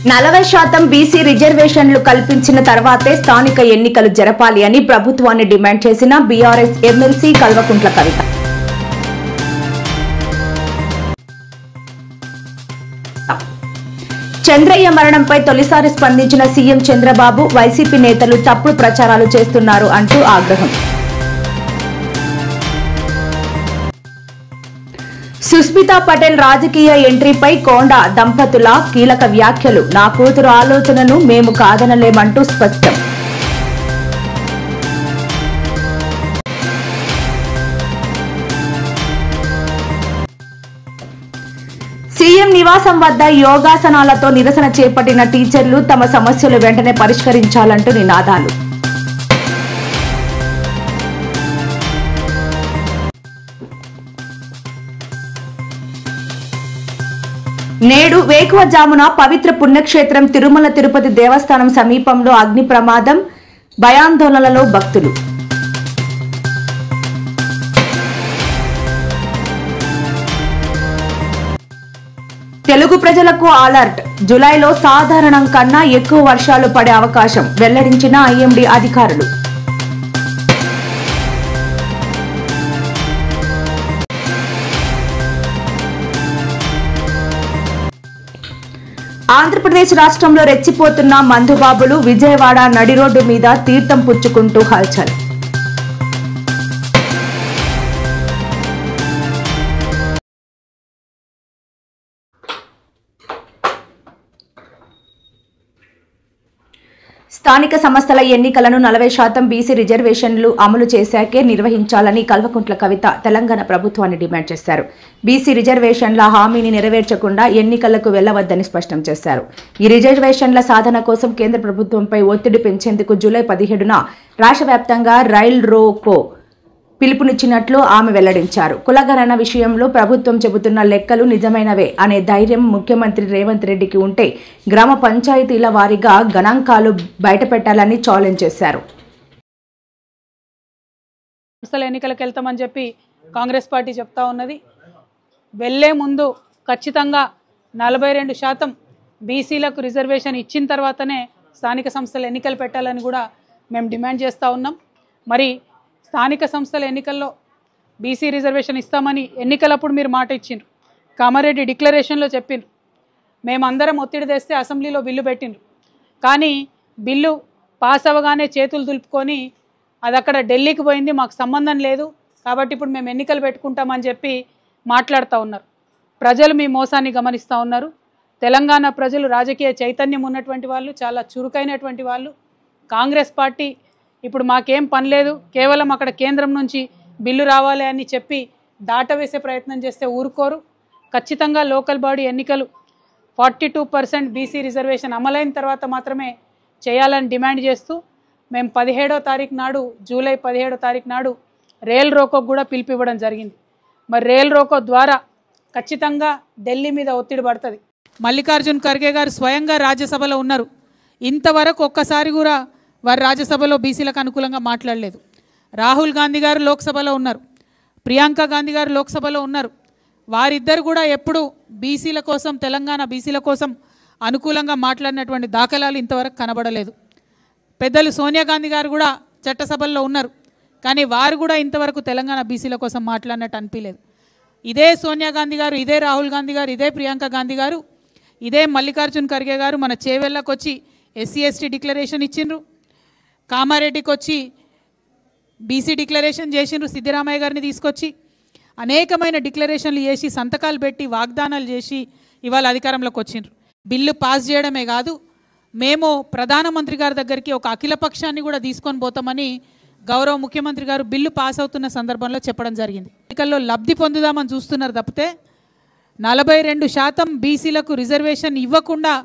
40% BC రిజర్వేషన్లు కల్పించిన తర్వాతే స్థానిక ఎన్నికలు జరపాలి అని ప్రభుత్వాన్ని డిమాండ్ చేసిన బీఆర్ఎస్ ఎమ్మెల్సీ కల్వకుంట్ల కవిత. చంద్రయ్య మరణంపై తొలిసారి స్పందించిన సీఎం చంద్రబాబు వైసీపీ నేతలు తప్పుడు ప్రచారాలు చేస్తున్నారు అంటూ ఆగ్రహం. సుస్మితా పటేల్ రాజకీయ ఎంట్రీపై కోండా దంపతుల కీలక వ్యాఖ్యలు. నా కూతురు ఆలోచనను మేము కాదనలేమంటూ స్పష్టం. సీఎం నివాసం వద్ద యోగాసనాలతో నిరసన చేపట్టిన టీచర్లు తమ సమస్యలు వెంటనే పరిష్కరించాలంటూ నినాదాలు. నేడు వేకువజామున పవిత్ర పుణ్యక్షేత్రం తిరుమల తిరుపతి దేవస్థానం సమీపంలో అగ్ని ప్రమాదం, భయాందోళనలో భక్తులు. తెలుగు ప్రజలకు అలర్ట్. జూలైలో సాధారణం కన్నా ఎక్కువ వర్షాలు పడే అవకాశం వెల్లడించిన ఐఎండీ అధికారులు. ఆంధ్రప్రదేశ్ రాష్ట్రంలో రెచ్చిపోతున్న మందుబాబులు. విజయవాడ నడి రోడ్డు మీద తీర్థం పుచ్చుకుంటూ హల్చల్. స్థానిక సంస్థల ఎన్నికలను 40% బీసీ రిజర్వేషన్లు అమలు చేశాకే నిర్వహించాలని కల్వకుంట్ల కవిత తెలంగాణ ప్రభుత్వాన్ని డిమాండ్ చేశారు. బీసీ రిజర్వేషన్ల హామీని నెరవేర్చకుండా ఎన్నికలకు వెళ్లవద్దని స్పష్టం చేశారు. ఈ రిజర్వేషన్ల సాధన కోసం కేంద్ర ప్రభుత్వంపై ఒత్తిడి పెంచేందుకు జూలై 17న రాష్ట్ర వ్యాప్తంగా రైల్ రోకో పిలుపునిచ్చినట్లు ఆమె వెల్లడించారు. కులగణన విషయంలో ప్రభుత్వం చెబుతున్న లెక్కలు నిజమైనవే అనే ధైర్యం ముఖ్యమంత్రి రేవంత్ రెడ్డికి ఉంటే గ్రామ పంచాయతీల వారీగా గణాంకాలు బయటపెట్టాలని ఛాలెంజ్ చేశారు. సంస్థల ఎన్నికలకు వెళ్తామని చెప్పి కాంగ్రెస్ పార్టీ చెప్తా ఉన్నది. వెళ్లే ముందు ఖచ్చితంగా 42% బీసీలకు రిజర్వేషన్ ఇచ్చిన తర్వాతనే స్థానిక సంస్థల ఎన్నికలు పెట్టాలని కూడా మేము డిమాండ్ చేస్తూ ఉన్నాం. మరి స్థానిక సంస్థల ఎన్నికల్లో బీసీ రిజర్వేషన్ ఇస్తామని ఎన్నికలప్పుడు మీరు మాట ఇచ్చిండ్రు. కామారెడ్డి డిక్లరేషన్లో చెప్పిండ్రు. మేమందరం ఒత్తిడి తెస్తే అసెంబ్లీలో బిల్లు పెట్టిండ్రు. కానీ బిల్లు పాస్ అవ్వగానే చేతులు దులుపుకొని అది అక్కడ ఢిల్లీకి పోయింది, మాకు సంబంధం లేదు, కాబట్టి ఇప్పుడు మేము ఎన్నికలు పెట్టుకుంటామని చెప్పి మాట్లాడుతూ ఉన్నారు. ప్రజలు మీ మోసాన్ని గమనిస్తూ ఉన్నారు. తెలంగాణ ప్రజలు రాజకీయ చైతన్యం ఉన్నటువంటి వాళ్ళు, చాలా చురుకైనటువంటి వాళ్ళు. కాంగ్రెస్ పార్టీ ఇప్పుడు మాకేం పని లేదు, కేవలం అక్కడ కేంద్రం నుంచి బిల్లు రావాలి అని చెప్పి దాటవేసే ప్రయత్నం చేస్తే ఊరుకోరు. ఖచ్చితంగా లోకల్ బాడీ ఎన్నికలు 42% బీసీ రిజర్వేషన్ అమలైన తర్వాత మాత్రమే చేయాలని డిమాండ్ చేస్తూ మేము 17వ తారీఖు నాడు, జూలై 17వ తారీఖు నాడు రైల్ రోకోకు కూడా పిలుపు ఇవ్వడం జరిగింది. మరి రైల్ రోకో ద్వారా ఖచ్చితంగా ఢిల్లీ మీద ఒత్తిడి పడుతుంది. మల్లికార్జున్ ఖర్గే గారు స్వయంగా రాజ్యసభలో ఉన్నారు. ఇంతవరకు ఒక్కసారి కూడా వారు రాజ్యసభలో బీసీలకు అనుకూలంగా మాట్లాడలేదు. రాహుల్ గాంధీ గారు లోక్సభలో ఉన్నారు, ప్రియాంక గాంధీ గారు లోక్సభలో ఉన్నారు. వారిద్దరు కూడా ఎప్పుడు బీసీల కోసం, తెలంగాణ బీసీల కోసం అనుకూలంగా మాట్లాడినటువంటి దాఖలాలు ఇంతవరకు కనబడలేదు. పెద్దలు సోనియా గాంధీ గారు కూడా చట్టసభల్లో ఉన్నారు, కానీ వారు కూడా ఇంతవరకు తెలంగాణ బీసీల కోసం మాట్లాడినట్టు అనిపించలేదు. ఇదే సోనియా గాంధీ గారు, ఇదే రాహుల్ గాంధీ గారు, ఇదే ప్రియాంక గాంధీ గారు, ఇదే మల్లికార్జున్ ఖర్గే గారు మన చేవెళ్ళకు వచ్చి ఎస్సీ ఎస్టీ డిక్లరేషన్ ఇచ్చిండ్రు. కామారెడ్డికి వచ్చి బీసీ డిక్లరేషన్ చేసిండ్రు. సిద్దిరామయ్య గారిని తీసుకొచ్చి అనేకమైన డిక్లరేషన్లు చేసి, సంతకాలు పెట్టి, వాగ్దానాలు చేసి ఇవాళ అధికారంలోకి వచ్చిండ్రు. బిల్లు పాస్ చేయడమే కాదు, మేము ప్రధానమంత్రి గారి దగ్గరికి ఒక అఖిలపక్షాన్ని కూడా తీసుకొని పోతామని గౌరవ ముఖ్యమంత్రి గారు బిల్లు పాస్ అవుతున్న సందర్భంలో చెప్పడం జరిగింది. ఎన్నికల్లో లబ్ధి పొందుదామని చూస్తున్నారు తప్పితే 42% బీసీలకు రిజర్వేషన్ ఇవ్వకుండా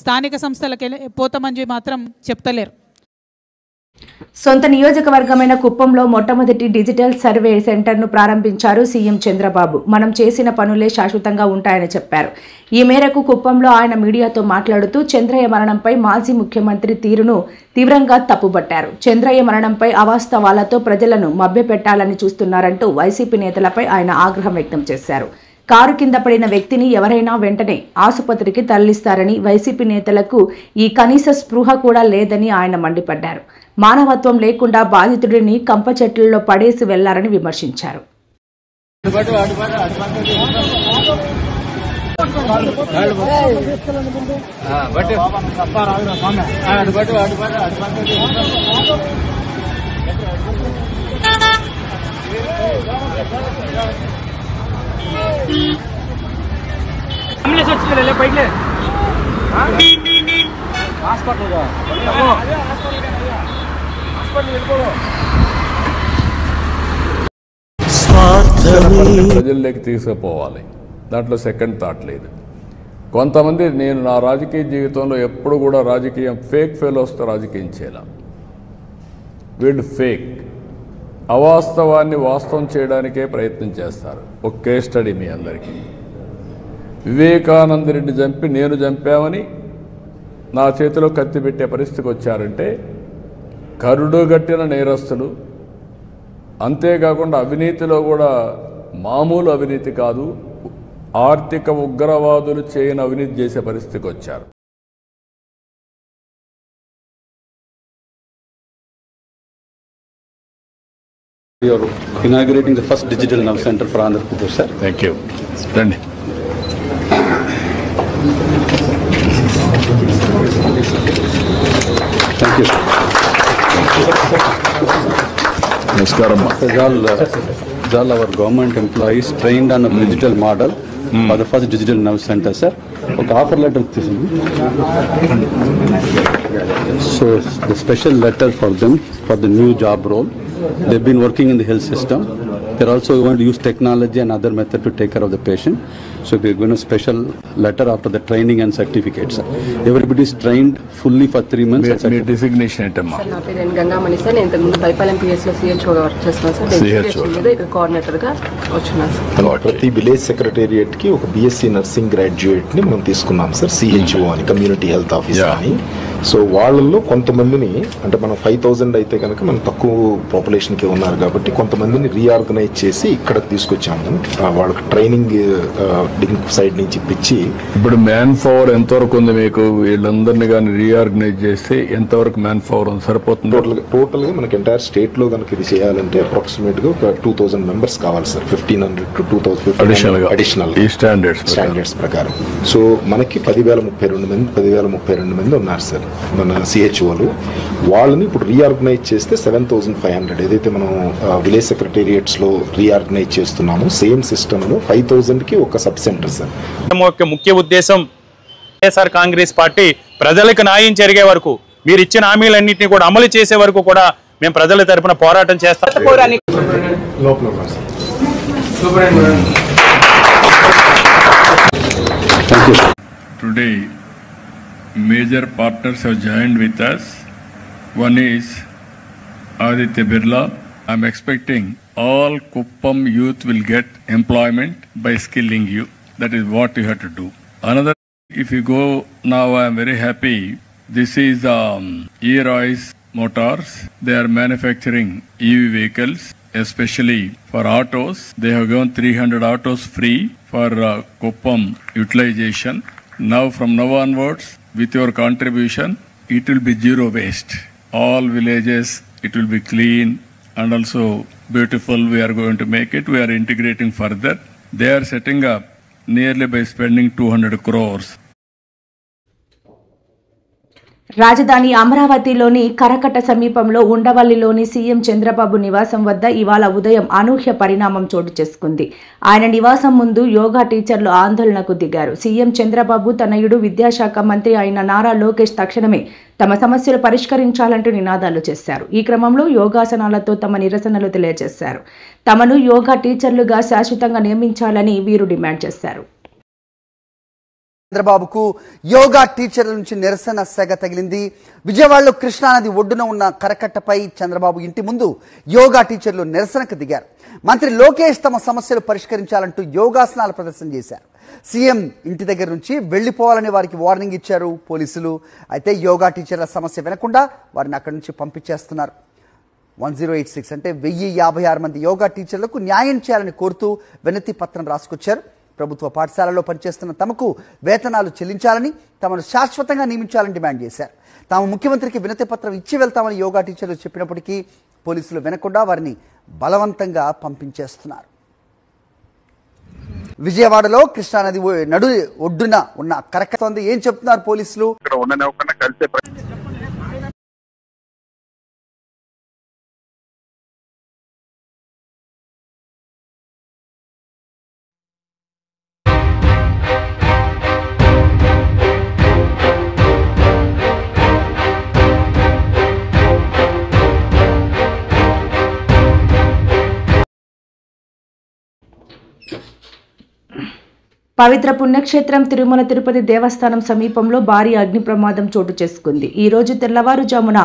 స్థానిక సంస్థలకు పోతామని మాత్రం చెప్తలేరు. సొంత నియోజకవర్గమైన కుప్పంలో మొట్టమొదటి డిజిటల్ సర్వే సెంటర్ను ప్రారంభించారు సీఎం చంద్రబాబు. మనం చేసిన పనులే శాశ్వతంగా ఉంటాయని చెప్పారు. ఈ మేరకు కుప్పంలో ఆయన మీడియాతో మాట్లాడుతూ చంద్రయ్య మరణంపై మాజీ ముఖ్యమంత్రి తీరును తీవ్రంగా తప్పుబట్టారు. చంద్రయ్య మరణంపై అవాస్తవాలతో ప్రజలను మభ్యపెట్టాలని చూస్తున్నారంటూ వైసీపీ నేతలపై ఆయన ఆగ్రహం వ్యక్తం చేశారు. కారు కింద పడిన వ్యక్తిని ఎవరైనా వెంటనే ఆసుపత్రికి తరలిస్తారని, వైసీపీ నేతలకు ఈ కనీస స్పృహ కూడా లేదని ఆయన మండిపడ్డారు. మానవత్వం లేకుండా బాధితుడిని కంప చెట్లలో పడేసి వెళ్లారని విమర్శించారు. ప్రజల్లోకి తీసుకుపోవాలి. దాంట్లో సెకండ్ థాట్ లేదు. కొంతమంది, నేను నా రాజకీయ జీవితంలో ఎప్పుడు కూడా రాజకీయం ఫేక్ ఫెలోస్తో రాజకీయం చేయాల. వీళ్ళు ఫేక్, అవాస్తవాన్ని వాస్తవం చేయడానికే ప్రయత్నం చేస్తారు. ఒక కేస్ స్టడీ మీ అందరికీ. వివేకానంద రెడ్డి చంపి నేను చంపామని నా చేతిలో కత్తి పెట్టే పరిస్థితికి వచ్చారంటే కరుడుగట్టిన నేరస్తులు. అంతేకాకుండా అవినీతిలో కూడా మామూలు అవినీతి కాదు, ఆర్థిక ఉగ్రవాదులు చేయని అవినీతి చేసే పరిస్థితికి వచ్చారు. We are inaugurating the first digital nerve center for Andhra Pradesh, sir. Thank you. Stand. Thank you. Namaskaram. All our government employees trained on a digital model for the first digital nerve center, sir. Okay, offer letter. So the special letter for them for the new job role. They've been working in the health system. They're also going to use technology and other method to take care of the patient. So we're going to special letter after the training and certificates. Everybody is trained fully for 3 months. Me designation ఏంటమ్మా? నా పేరు Gangamani sir. నేను ఇంతకుముందు Paipalem పిఎస్లో సిహెచ్ఓగా work చేస్తున్నాను sir. నేను ఇక్కడ కోఆర్డినేటర్గా వచ్చున్నాను sir. ప్రతి village సెక్రటేరియట్కి ఒక బిఎస్సీ నర్సింగ్ గ్రాడ్యుయేట్ని మనం తీసుకున్నాం సార్, సిహెచ్ఓ అని, కమ్యూనిటీ హెల్త్ ఆఫీసర్ అని. సో వాళ్ళల్లో కొంతమందిని, అంటే మనం 5000 అయితే కనుక మనం తక్కువ పాపులేషన్కి ఉన్నారు కాబట్టి కొంతమందిని రీఆర్గనైజ్ చేసి ఇక్కడికి తీసుకొచ్చాము. వాళ్ళకి ట్రైనింగ్ సైడ్ నుంచి ఇప్పించి. ఇప్పుడు మ్యాన్ పవర్ ఎంతవరకు ఉంది మీకు? వీళ్ళందరినీ కానీ రీఆర్గనైజ్ చేస్తే ఎంతవరకు మ్యాన్ పవర్ ఉంది? సరిపోతుంది? టోటల్గా మనకి ఎంటైర్ స్టేట్లో కనుక ఇది చేయాలంటే అప్రాక్సిమేట్గా ఒక 2000 మెంబర్స్ కావాలి సార్. 1500 to 2000 అడిషనల్ ఈ స్టాండర్డ్స్ ప్రకారం. సో మనకి 10,032 మంది ఉన్నారు సార్ మన సిహెచ్ఓలు. వాళ్ళని ఇప్పుడు రీఆర్గనైజ్ చేస్తే 7500, ఏదైతే మనం విలేజ్ సెక్రటేరియట్స్లో రీఆర్గనైజ్ చేస్తున్నామో సేమ్ సిస్టంలో 5000కి ఒక సబ్ సెంటర్ సార్. ముఖ్య ఉద్దేశం వైఎస్ఆర్ కాంగ్రెస్ పార్టీ ప్రజలకు న్యాయం జరిగే వరకు, మీరు ఇచ్చిన హామీలన్నింటినీ కూడా అమలు చేసే వరకు కూడా మేము ప్రజల తరపున పోరాటం చేస్తాం. Today, major partners have joined with us. One is Aditya Birla. I'm expecting all Kuppam youth will get employment by skilling you. That is what you have to do. Another, if you go now, I'm very happy. This is E-Royce Motors. They are manufacturing EV vehicles, especially for autos. They have given 300 autos free for Kuppam utilization. Now, from now onwards, with your contribution, it will be zero waste. All villages, it will be clean and also beautiful. We are going to make it. We are integrating further. They are setting up nearly by spending 200 crores. రాజధాని అమరావతిలోని కరకట్ట సమీపంలో ఉండవల్లిలోని CM Chandrababu నివాసం వద్ద ఇవాళ ఉదయం అనూహ్య పరిణామం చోటు చేసుకుంది. ఆయన నివాసం ముందు యోగా టీచర్లు ఆందోళనకు దిగారు. సీఎం చంద్రబాబు తనయుడు విద్యాశాఖ మంత్రి అయిన నారా లోకేష్ తక్షణమే తమ సమస్యలు పరిష్కరించాలంటూ నినాదాలు చేశారు. ఈ క్రమంలో యోగాసనాలతో తమ నిరసనలు తెలియజేశారు. తమను యోగా టీచర్లుగా శాశ్వతంగా నియమించాలని వీరు డిమాండ్ చేశారు. చంద్రబాబుకు యోగా టీచర్ల నుంచి నిరసన సెగ తగిలింది. విజయవాడలో కృష్ణానది ఒడ్డున ఉన్న కరకట్టపై చంద్రబాబు ఇంటి ముందు యోగా టీచర్లు నిరసనకు దిగారు. మంత్రి లోకేష్ తమ సమస్యలు పరిష్కరించాలంటూ యోగాసనాల ప్రదర్శన చేశారు. సీఎం ఇంటి దగ్గర నుంచి వెళ్లిపోవాలని వారికి వార్నింగ్ ఇచ్చారు పోలీసులు. అయితే యోగా టీచర్ల సమస్య వినకుండా వారిని అక్కడి నుంచి పంపించేస్తున్నారు. 1086 అంటే 1056 మంది యోగా టీచర్లకు న్యాయం చేయాలని కోరుతూ వినతి పత్రం రాసుకొచ్చారు. ప్రభుత్వ పాఠశాలలో పనిచేస్తున్న తమకు వేతనాలు చెల్లించాలని, తమను శాశ్వతంగా నియమించాలని డిమాండ్ చేశారు. తాము ముఖ్యమంత్రికి వినతి పత్రం ఇచ్చి వెళ్తామని యోగా టీచర్లు చెప్పినప్పటికీ పోలీసులు వినకుండా వారిని బలవంతంగా పంపించేస్తున్నారు. విజయవాడలో కృష్ణానది నడు ఒడ్డున ఉన్న కరకట్టోంది. ఏం చెప్తున్నారు పోలీసులు? పవిత్ర పుణ్యక్షేత్రం తిరుమల తిరుపతి దేవస్థానం సమీపంలో భారీ అగ్ని ప్రమాదం చోటు చేసుకుంది. ఈ రోజు తెల్లవారుజామున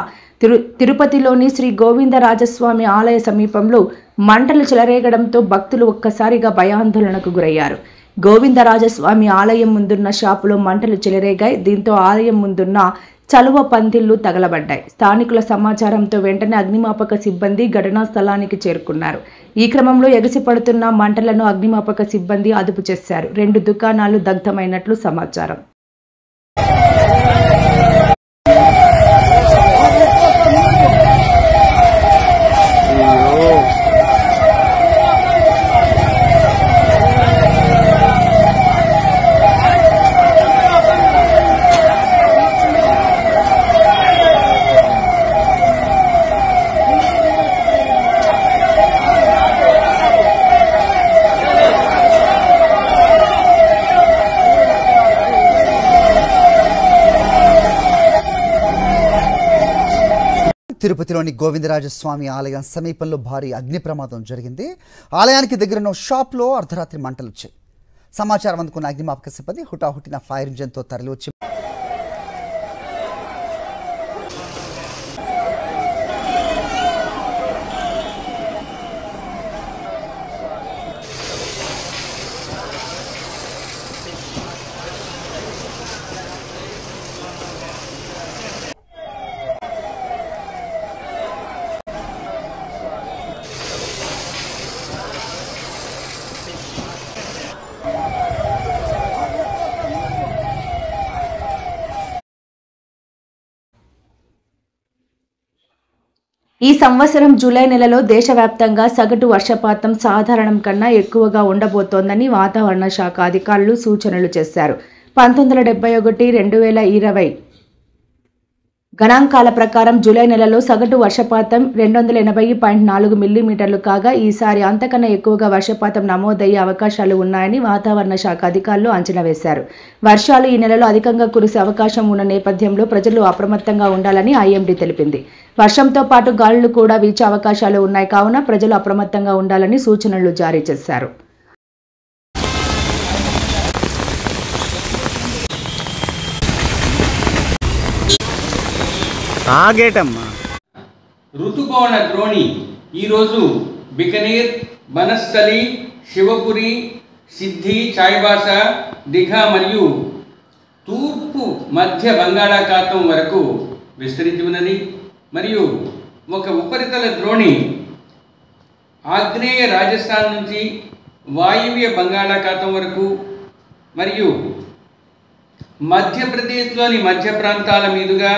తిరుపతిలోని శ్రీ గోవిందరాజస్వామి ఆలయ సమీపంలో మంటలు చెలరేగడంతో భక్తులు ఒక్కసారిగా భయాందోళనకు గురయ్యారు. గోవిందరాజస్వామి ఆలయం ముందున్న షాపులో మంటలు చెలరేగాయి. దీంతో ఆలయం ముందున్న చలువ పందిళ్లు తగలబడ్డాయి. స్థానికుల సమాచారంతో వెంటనే అగ్నిమాపక సిబ్బంది ఘటనా స్థలానికి చేరుకున్నారు. ఈ క్రమంలో ఎగసిపడుతున్న మంటలను అగ్నిమాపక సిబ్బంది అదుపు చేశారు. 2 దుకాణాలు దగ్ధమైనట్లు సమాచారం. తిరుపతిలోని గోవిందరాజస్వామి ఆలయం సమీపంలో భారీ అగ్ని ప్రమాదం జరిగింది. ఆలయానికి దగ్గరన్న షాప్లో అర్ధరాత్రి మంటలు వచ్చాయి. సమాచారం అందుకున్న అగ్నిమాపక సిబ్బంది హుటాహుటిన ఫైర్ ఇంజన్తో తరలివచ్చి ఈ సంవత్సరం జూలై నెలలో దేశవ్యాప్తంగా సగటు వర్షపాతం సాధారణం కన్నా ఎక్కువగా ఉండబోతోందని వాతావరణ శాఖ అధికారులు సూచనలు చేశారు. 1971-2020 గణాంకాల ప్రకారం జూలై నెలలో సగటు వర్షపాతం 280.4 మిల్లీమీటర్లు కాగా ఈసారి అంతకన్నా ఎక్కువగా వర్షపాతం నమోదయ్యే అవకాశాలు ఉన్నాయని వాతావరణ శాఖ అధికారులు అంచనా వేశారు. వర్షాలు ఈ నెలలో అధికంగా కురిసే అవకాశం ఉన్న నేపథ్యంలో ప్రజలు అప్రమత్తంగా ఉండాలని ఐఎండీ తెలిపింది. వర్షంతో పాటు గాలులు కూడా వీచే అవకాశాలు ఉన్నాయి కావున ప్రజలు అప్రమత్తంగా ఉండాలని సూచనలు జారీ చేశారు. ఋతుపవన ద్రోణి ఈరోజు బికనీర్, బనస్థలి, శివపురి, సిద్ధి, చాయ్బాస, దిఘా మరియు తూర్పు మధ్య బంగాళాఖాతం వరకు విస్తరించి ఉన్నది. మరియు ఒక ఉపరితల ద్రోణి ఆగ్నేయ రాజస్థాన్ నుంచి వాయువ్య బంగాళాఖాతం వరకు మరియు మధ్యప్రదేశ్లోని మధ్య ప్రాంతాల మీదుగా,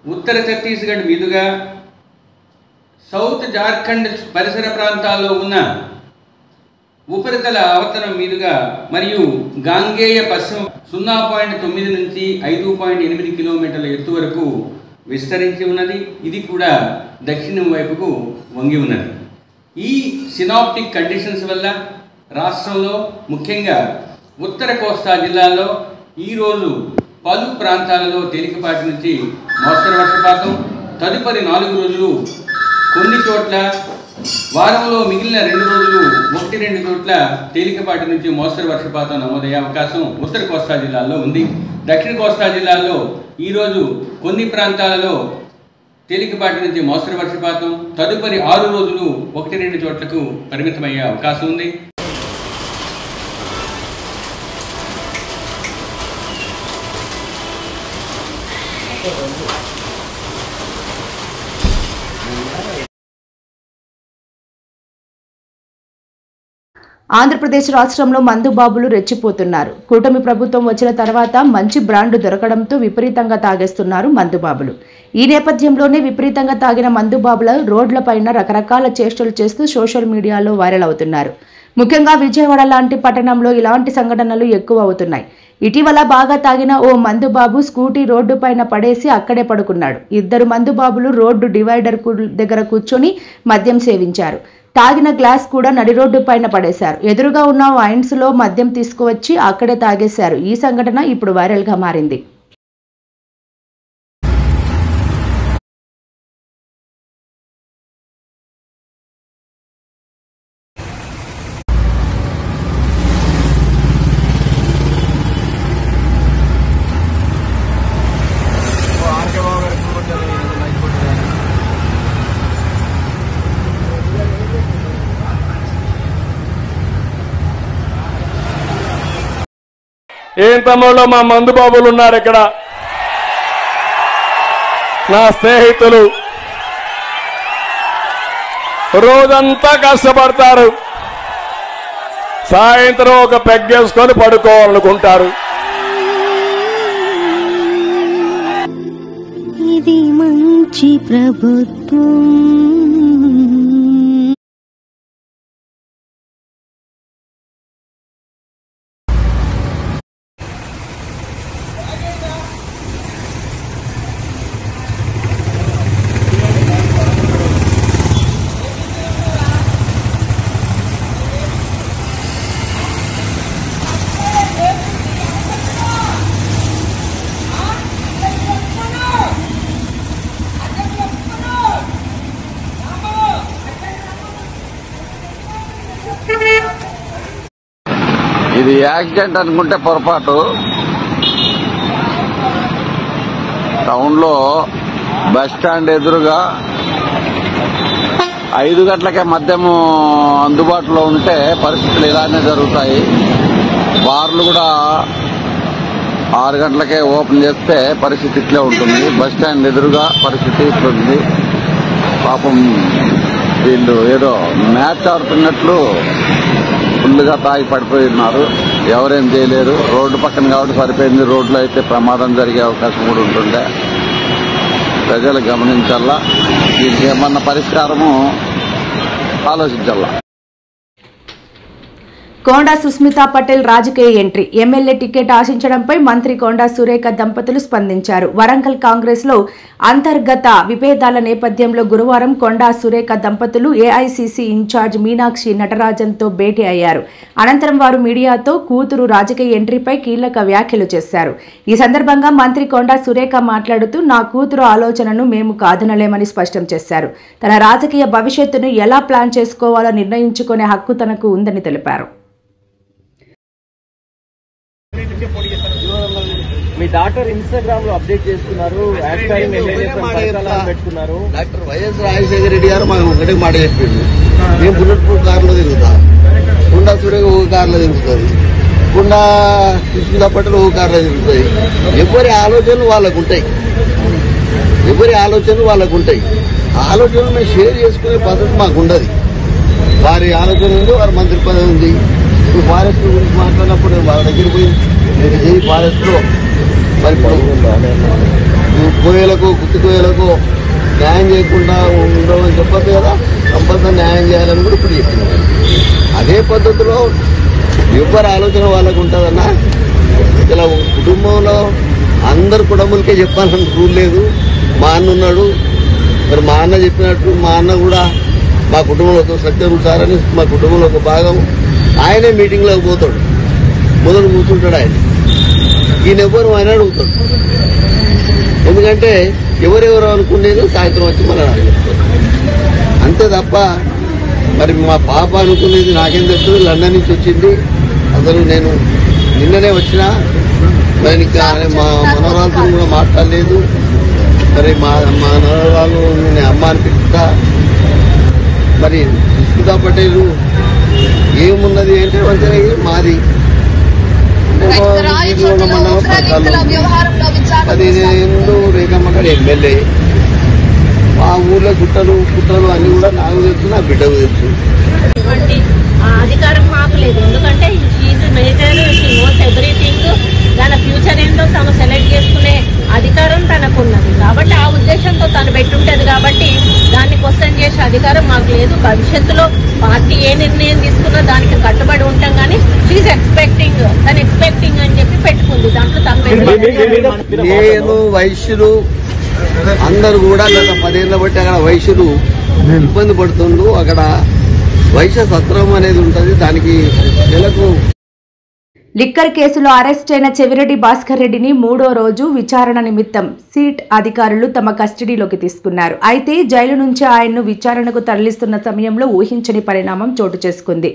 ఉత్తర ఛత్తీస్గఢ్ మీదుగా, సౌత్ జార్ఖండ్ పరిసర ప్రాంతాల్లో ఉన్న ఉపరితల ఆవర్తనం మీదుగా మరియు గాంగేయ పశ్చిమ 0.9 నుంచి 5.8 కిలోమీటర్ల ఎత్తు వరకు విస్తరించి ఉన్నది. ఇది కూడా దక్షిణం వైపుకు వంగి ఉన్నది. ఈ సినాప్టిక్ కండిషన్స్ వల్ల రాష్ట్రంలో ముఖ్యంగా ఉత్తర కోస్తా జిల్లాల్లో ఈరోజు పలు ప్రాంతాలలో తేలికపాటి నుంచి మోస్తరు వర్షపాతం, తదుపరి 4 రోజులు కొన్ని చోట్ల, వారంలో మిగిలిన 2 రోజులు 1-2 చోట్ల తేలికపాటి నుంచి మోస్తరు వర్షపాతం నమోదయ్యే అవకాశం ఉత్తర కోస్తా జిల్లాల్లో ఉంది. దక్షిణ కోస్తా జిల్లాల్లో ఈరోజు కొన్ని ప్రాంతాలలో తేలికపాటి నుంచి మోస్తరు వర్షపాతం, తదుపరి 6 రోజులు 1-2 చోట్లకు పరిమితమయ్యే అవకాశం ఉంది. ఆంధ్రప్రదేశ్ రాష్ట్రంలో మందుబాబులు రెచ్చిపోతున్నారు. కూటమి ప్రభుత్వం వచ్చిన తర్వాత మంచి బ్రాండ్ దొరకడంతో విపరీతంగా తాగేస్తున్నారు మందుబాబులు. ఈ నేపథ్యంలోనే విపరీతంగా తాగిన మందుబాబుల రోడ్లపైన రకరకాల చేష్టలు చేస్తూ సోషల్ మీడియాలో వైరల్ అవుతున్నారు. ముఖ్యంగా విజయవాడ లాంటి పట్టణంలో ఇలాంటి సంఘటనలు ఎక్కువ అవుతున్నాయి. ఇటీవల బాగా తాగిన ఓ మందుబాబు స్కూటీ రోడ్డు పైన పడేసి అక్కడే పడుకున్నాడు. ఇద్దరు మందుబాబులు రోడ్డు డివైడర్ దగ్గర కూర్చొని మద్యం సేవించారు. తాగిన గ్లాస్ కూడా నడి రోడ్డు పైన పడేశారు. ఎదురుగా ఉన్న వైన్స్ లో మద్యం తీసుకువచ్చి అక్కడే తాగేశారు. ఈ సంఘటన ఇప్పుడు వైరల్ గా మారింది. ఏం తమ్ముళ్ళు మా మందు బాబులు ఉన్నారు ఇక్కడ, నా స్నేహితులు రోజంతా కష్టపడతారు, సాయంత్రం ఒక పెగ్గేసుకొని పడుకోవాలనుకుంటారు. ఇది మంచి ప్రభుత్వం. ఇది యాక్సిడెంట్ అనుకుంటే పొరపాటు. టౌన్ లో బస్ స్టాండ్ ఎదురుగా 5 గంటలకే మద్యము అందుబాటులో ఉంటే పరిస్థితులు ఇలానే జరుగుతాయి. బార్లు కూడా 6 గంటలకే ఓపెన్ చేస్తే పరిస్థితి ఇట్లే ఉంటుంది. బస్ స్టాండ్ ఎదురుగా పరిస్థితి ఇట్లుంది. పాపం వీళ్ళు ఏదో మ్యాచ్ ఆడుతున్నట్లు ఫుల్గా తాగి పడిపోయి ఉన్నారు. ఎవరేం చేయలేరు. రోడ్డు పక్కన కాబట్టి సరిపోయింది. రోడ్లో అయితే ప్రమాదం జరిగే అవకాశం కూడా ఉంటుండే. ప్రజలు గమనించాలా. దీనికి ఏమన్నా పరిష్కారము ఆలోచించాలా. కొండా సుస్మితా పటేల్ రాజకీయ ఎంట్రీ. ఎమ్మెల్యే టికెట్ ఆశించడంపై మంత్రి కొండా సురేఖ దంపతులు స్పందించారు. వరంగల్ కాంగ్రెస్ లో అంతర్గత విభేదాల నేపథ్యంలో గురువారం కొండా సురేఖ దంపతులు ఏఐసీసీ ఇన్ఛార్జ్ మీనాక్షి నటరాజన్తో భేటీ అయ్యారు. అనంతరం వారు మీడియాతో కూతురు రాజకీయ ఎంట్రీపై కీలక వ్యాఖ్యలు చేశారు. ఈ సందర్భంగా మంత్రి కొండా సురేఖ మాట్లాడుతూ నా కూతురు ఆలోచనను మేము కాదనలేమని స్పష్టం చేశారు. తన రాజకీయ భవిష్యత్తును ఎలా ప్లాన్ చేసుకోవాలో నిర్ణయించుకునే హక్కు తనకు ఉందని తెలిపారు. మీ డాక్టర్ ఇన్స్టాగ్రామ్ లో అప్డేట్ చేస్తున్నారు. పెట్టుకున్నారు. డాక్టర్ వైఎస్ రాజశేఖర రెడ్డి గారు మాకు ఒకటే మాట చెప్పింది. మేము బుల్లెట్ ప్రూఫ్ కార్లో తిరుగుతాం. కొండా సురేఖ ఒక కార్లో తిరుగుతుంది. కొండా సుస్మితా పటేల్ ఒక కార్లో తిరుగుతుంది. ఎవరి ఆలోచనలు వాళ్ళకు ఉంటాయి. ఆలోచనలు మేము షేర్ చేసుకునే పద్ధతి మాకు ఉండదు. వారి ఆలోచన ఉంది, వారి మంత్రి పదవి ఉంది. ఇప్పుడు ఫారెస్ట్ గురించి మాట్లాడినప్పుడు వాళ్ళ దగ్గర పోయి మీరు చేయి ఫారెస్ట్ లో మరి కోయలకు గుత్తి కోయలకు న్యాయం చేయకుండా ఉండవని చెప్పదు కదా. కంపల్సరీ న్యాయం చేయాలని కూడా ఇప్పుడు చెప్తున్నారు. అదే పద్ధతిలో ఎవరి ఆలోచన వాళ్ళకు ఉంటుందన్నా. ఇలా కుటుంబంలో అందరు కుటుంబాలకే చెప్పాలని రూల్ లేదు. మా అన్న ఉన్నాడు. మరి మా అన్న చెప్పినట్టు మా అన్న కూడా మా కుటుంబంలో ఒక సత్యం సారని మా కుటుంబంలో ఒక భాగం. ఆయనే మీటింగ్లోకి పోతాడు. మొదలు కూర్చుంటాడు ఆయన. ఈయన ఎవరు ఆయన అడుగుతాడు. ఎందుకంటే ఎవరెవరు అనుకునేది సాయంత్రం వచ్చి మన చెప్తారు. అంతే తప్ప మరి మా పాప అనుకునేది నాకేం తెలుస్తుంది. లండన్ నుంచి వచ్చింది. అసలు నేను నిన్ననే వచ్చినా. మరి మా మనవరాలతో కూడా మాట్లాడలేదు. మరి మా మనవరాలు నేను అమ్మ అని పిలుస్తా. మరి సుస్మితా పటేల్ ఏమున్నది అంటే వంచనగిరి మాది. అది నేను రేఖమ్మ గారు ఎమ్మెల్యే. మా ఊర్లో గుట్టలు అన్ని కూడా నాకు తెలుసు, నా బిడ్డకు తెలుసు. అధికారం మాకు లేదు. ఎందుకంటే is major, she knows everything. దాని ఫ్యూచర్ ఏంటో తను సెలెక్ట్ చేసుకునే అధికారం తనకు ఉన్నది. కాబట్టి ఆ ఉద్దేశంతో తను పెట్టుంటది. కాబట్టి దాన్ని క్వశ్చన్ చేసే అధికారం మాకు లేదు. భవిష్యత్తులో పార్టీ ఏ నిర్ణయం తీసుకున్నా దానికి కట్టుబడి ఉంటాం. కానీ షీఈ్ ఎక్స్పెక్టింగ్, తను ఎక్స్పెక్టింగ్ అని చెప్పి పెట్టుకుంది. దాంట్లో తను నేను వైశ్యులు అందరూ కూడా గత 10 ఏళ్ళ బట్టి అక్కడ వైశ్యులు ఇబ్బంది పడుతుండ్రు. అక్కడ వైశ్య సత్రం అనేది ఉంటుంది. దానికి నెలకు లిక్కర్ కేసులో అరెస్ట్ అయిన చెవిరెడ్డి భాస్కర్ రెడ్డిని 3వ రోజు విచారణ నిమిత్తం సిట్ అధికారులు తమ కస్టడీలోకి తీసుకున్నారు. అయితే జైలు నుంచి ఆయన్ను విచారణకు తరలిస్తున్న సమయంలో ఊహించని పరిణామం చోటు చేసుకుంది.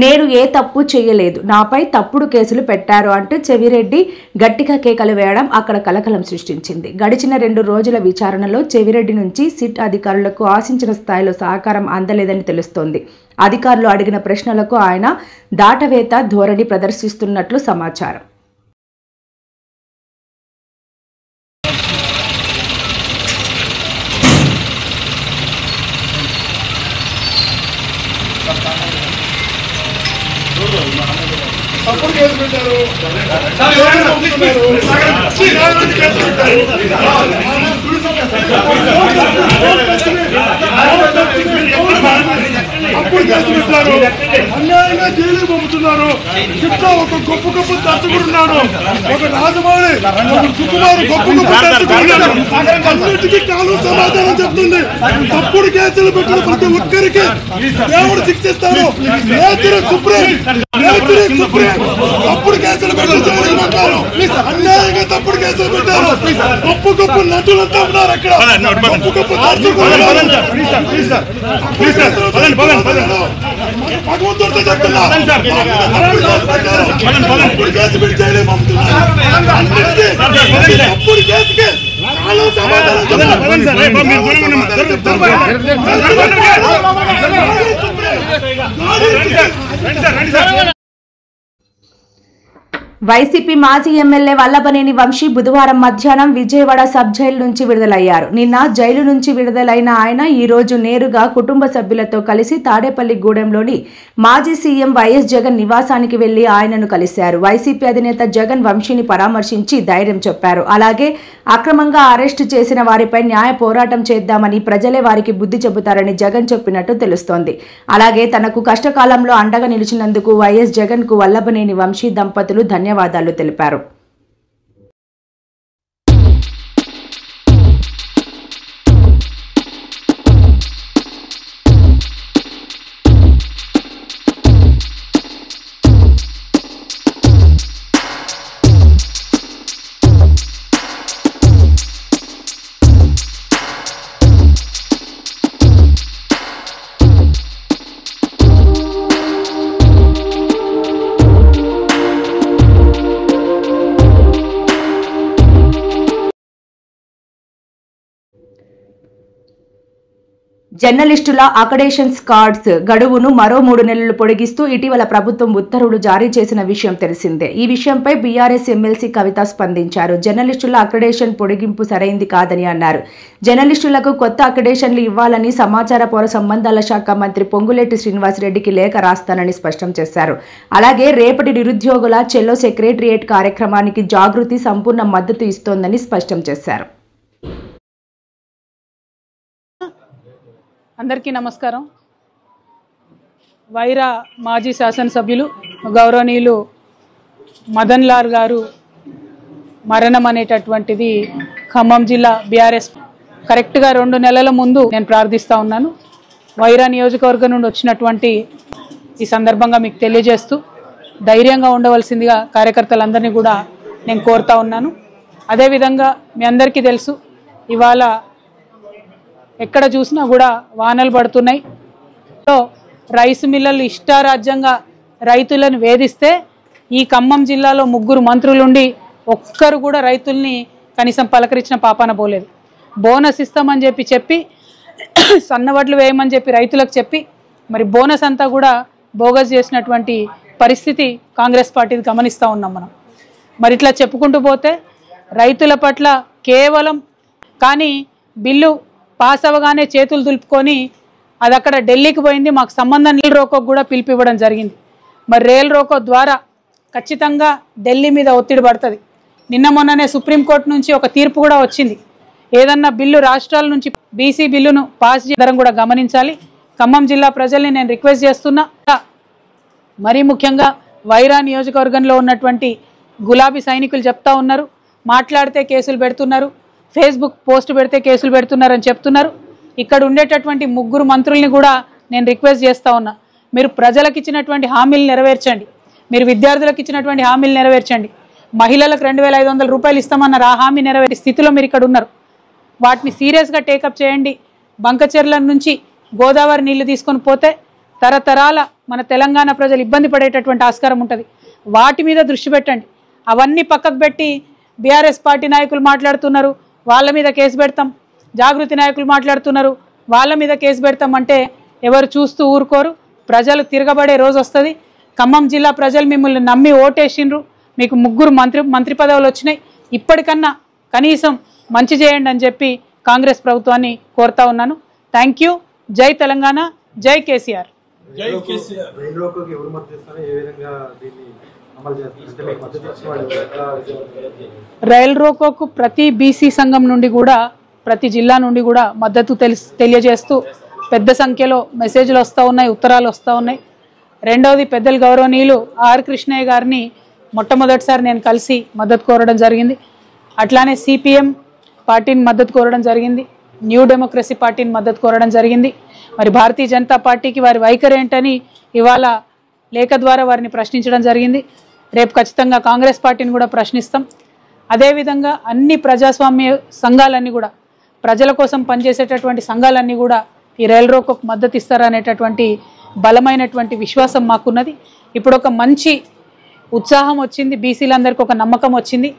నేను ఏ తప్పు చేయలేదు, నాపై తప్పుడు కేసులు పెట్టారు అంటూ చెవిరెడ్డి గట్టిగా కేకలు వేయడం అక్కడ కలకలం సృష్టించింది. గడిచిన 2 రోజుల విచారణలో చెవిరెడ్డి నుంచి సిట్ అధికారులకు ఆశించిన స్థాయిలో సహకారం అందలేదని తెలుస్తోంది. అధికారులు అడిగిన ప్రశ్నలకు ఆయన దాటవేత ధోరణి ప్రదర్శిస్తున్నట్లు సమాచారం. అప్పుడు కేసు పెట్టారు, అన్యాయంగా జైలుకు పంపుతున్నారు. చుట్టూ ఒక గొప్ప గొప్ప దర్శకుడున్నాడు, ఒక రాజమౌళి, ఒక సుకుమారు, గొప్ప గొప్ప దర్శకుడున్నాడు. అన్నిటికీ కాలం సమాధానం చెప్తుంది. తప్పుడు కేసులు పెట్టిన ప్రతి ఒక్కరికి దేవుడు శిక్షిస్తారు. తప్పుడు కేసులు పెట్టి జైలుకు పంపారు. అన్యాయంగా తప్పుడు కేసులు పెట్టారు. గొప్ప గొప్ప నటులంతా ఉన్నారు అక్కడ, గొప్ప గొప్ప దర్శకుడు. భగవంతుడితో చెప్తున్నా, తప్పుడు కేసు పెట్టి జైలు పంపుతున్నారు. తప్పుడు కేసుకి కాలం సమాధానం చెప్తారు. వైసీపీ మాజీ ఎమ్మెల్యే వల్లభనేని వంశీ బుధవారం మధ్యాహ్నం విజయవాడ సబ్ జైలు నుంచి విడుదలయ్యారు. నిన్న జైలు నుంచి విడుదలైన ఆయన ఈ రోజు నేరుగా కుటుంబ సభ్యులతో కలిసి తాడేపల్లిగూడెంలోని మాజీ సీఎం వైఎస్ జగన్ నివాసానికి వెళ్లి ఆయనను కలిశారు. వైసీపీ అధినేత జగన్ వంశీని పరామర్శించి ధైర్యం చెప్పారు. అలాగే అక్రమంగా అరెస్టు చేసిన వారిపై న్యాయ పోరాటం చేద్దామని, ప్రజలే వారికి బుద్ధి చెబుతారని జగన్ చెప్పినట్టు తెలుస్తోంది. అలాగే తనకు కష్టకాలంలో అండగా నిలిచినందుకు వైఎస్ జగన్ కు వల్లభనేని వంశీ దంపతులు ధన్యవాదాలు తెలిపారు. జర్నలిస్టుల అక్రెడిటేషన్ కార్డ్స్ గడువును మరో 3 నెలలు పొడిగిస్తూ ఇటీవల ప్రభుత్వం ఉత్తర్వులు జారీ చేసిన విషయం తెలిసిందే. ఈ విషయంపై బీఆర్ఎస్ ఎమ్మెల్సీ కవిత స్పందించారు. జర్నలిస్టుల అక్రెడిటేషన్ పొడిగింపు సరైంది కాదని అన్నారు. జర్నలిస్టులకు కొత్త అక్రెడిటేషన్లు ఇవ్వాలని సమాచార పౌర సంబంధాల శాఖ మంత్రి పొంగులేటి శ్రీనివాసరెడ్డికి లేఖ రాస్తానని స్పష్టం చేశారు. అలాగే రేపటి నిరుద్యోగుల చెల్లో సెక్రటరియేట్ కార్యక్రమానికి జాగృతి సంపూర్ణ మద్దతు ఇస్తోందని స్పష్టం చేశారు. అందరికీ నమస్కారం. వైరా మాజీ శాసనసభ్యులు గౌరవనీయులు మదన్ లాల్ గారు మరణం అనేటటువంటిది ఖమ్మం జిల్లా బీఆర్ఎస్ కరెక్ట్గా 2 నెలల ముందు నేను ప్రార్థిస్తూ ఉన్నాను. వైరా నియోజకవర్గం నుండి వచ్చినటువంటి ఈ సందర్భంగా మీకు తెలియజేస్తూ ధైర్యంగా ఉండవలసిందిగా కార్యకర్తలందరినీ కూడా నేను కోరుతా ఉన్నాను. అదేవిధంగా మీ అందరికీ తెలుసు, ఇవాళ ఎక్కడ చూసినా కూడా వానలు పడుతున్నాయి. రైస్ మిల్లర్లు ఇష్టారాజ్యంగా రైతులను వేధిస్తే ఈ ఖమ్మం జిల్లాలో 3 మంత్రులుండి ఒక్కరు కూడా రైతుల్ని కనీసం పలకరించిన పాపాన పోలేదు. బోనస్ ఇస్తామని చెప్పి సన్నవడ్లు వేయమని చెప్పి రైతులకు చెప్పి మరి బోనస్ అంతా కూడా బోగస్ చేసినటువంటి పరిస్థితి కాంగ్రెస్ పార్టీది గమనిస్తూ ఉన్నాం మనం. మరి ఇట్లా చెప్పుకుంటూ పోతే రైతుల పట్ల కేవలం కానీ బిల్లు పాస్ అవ్వగానే చేతులు దులుపుకొని అది అక్కడ ఢిల్లీకి పోయింది, మాకు సంబంధం రైల్ రోకోకు కూడా పిలిపివ్వడం జరిగింది. మరి రైల్ రోకో ద్వారా ఖచ్చితంగా ఢిల్లీ మీద ఒత్తిడి పడుతుంది. నిన్న మొన్ననే సుప్రీంకోర్టు నుంచి ఒక తీర్పు కూడా వచ్చింది. ఏదన్నా బిల్లు రాష్ట్రాల నుంచి బీసీ బిల్లును పాస్ చేయడం కూడా గమనించాలి. ఖమ్మం జిల్లా ప్రజల్ని నేను రిక్వెస్ట్ చేస్తున్నా. మరీ ముఖ్యంగా వైరా నియోజకవర్గంలో ఉన్నటువంటి గులాబీ సైనికులు చెప్తా ఉన్నారు, మాట్లాడితే కేసులు పెడుతున్నారు, ఫేస్బుక్ పోస్ట్ పెడితే కేసులు పెడుతున్నారని చెప్తున్నారు. ఇక్కడ ఉండేటటువంటి 3 మంత్రుల్ని కూడా నేను రిక్వెస్ట్ చేస్తూ ఉన్నా, మీరు ప్రజలకు ఇచ్చినటువంటి హామీలు నెరవేర్చండి, మీరు విద్యార్థులకు ఇచ్చినటువంటి హామీలు నెరవేర్చండి. మహిళలకు 2500 రూపాయలు ఇస్తామన్నారు, ఆ హామీ నెరవేరే స్థితిలో మీరు ఇక్కడ ఉన్నారు. వాటిని సీరియస్గా టేకప్ చేయండి. బంకచెర్ల నుంచి గోదావరి నీళ్లు తీసుకొని పోతే తరతరాల మన తెలంగాణ ప్రజలు ఇబ్బంది పడేటటువంటి ఆస్కారం ఉంటుంది. వాటి మీద దృష్టి పెట్టండి. అవన్నీ పక్కకు పెట్టి బీఆర్ఎస్ పార్టీ నాయకులు మాట్లాడుతున్నారు, వాళ్ళ మీద కేసు పెడతాం, జాగృతి నాయకులు మాట్లాడుతున్నారు, వాళ్ళ మీద కేసు పెడతాం అంటే ఎవరు చూస్తూ ఊరుకోరు. ప్రజలు తిరగబడే రోజు వస్తుంది. ఖమ్మం జిల్లా ప్రజలు మిమ్మల్ని నమ్మి ఓటేసిండ్రు, మీకు 3 మంత్రి పదవులు వచ్చినాయి. ఇప్పటికన్నా కనీసం మంచి చేయండి అని చెప్పి కాంగ్రెస్ ప్రభుత్వాన్ని కోరుతా ఉన్నాను. Thank you. జై తెలంగాణ, జై కేసీఆర్. రైల్ రోకోకు ప్రతి బీసీ సంఘం నుండి కూడా, ప్రతి జిల్లా నుండి కూడా మద్దతు తెలియజేస్తూ పెద్ద సంఖ్యలో మెసేజ్లు వస్తూ ఉన్నాయి, ఉత్తరాలు వస్తూ ఉన్నాయి. రెండవది, పెద్దలు గౌరవనీయులు ఆర్ కృష్ణయ్య గారిని మొట్టమొదటిసారి నేను కలిసి మద్దతు కోరడం జరిగింది. అట్లానే సిపిఎం పార్టీని మద్దతు కోరడం జరిగింది, న్యూ డెమోక్రసీ పార్టీని మద్దతు కోరడం జరిగింది. మరి భారతీయ జనతా పార్టీకి వారి వైఖరి ఏంటని ఇవాళ లేఖ ద్వారా వారిని ప్రశ్నించడం జరిగింది. రేపు ఖచ్చితంగా కాంగ్రెస్ పార్టీని కూడా ప్రశ్నిస్తాం. అదేవిధంగా అన్ని ప్రజాస్వామ్య సంఘాలన్నీ కూడా, ప్రజల కోసం పనిచేసేటటువంటి సంఘాలన్నీ కూడా ఈ రైల్ రోకోకు మద్దతు ఇస్తారనేటటువంటి బలమైనటువంటి విశ్వాసం మాకున్నది. ఇప్పుడు ఒక మంచి ఉత్సాహం వచ్చింది, బీసీలందరికీ ఒక నమ్మకం వచ్చింది.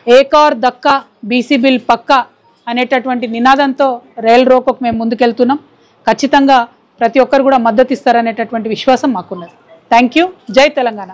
ఏకార్ దక్కా బీసీ బిల్ పక్కా అనేటటువంటి నినాదంతో రైల్ రోకోకు మేము ముందుకెళ్తున్నాం. ఖచ్చితంగా ప్రతి ఒక్కరు కూడా మద్దతు ఇస్తారనేటటువంటి విశ్వాసం మాకున్నది. Thank you. జై తెలంగాణ.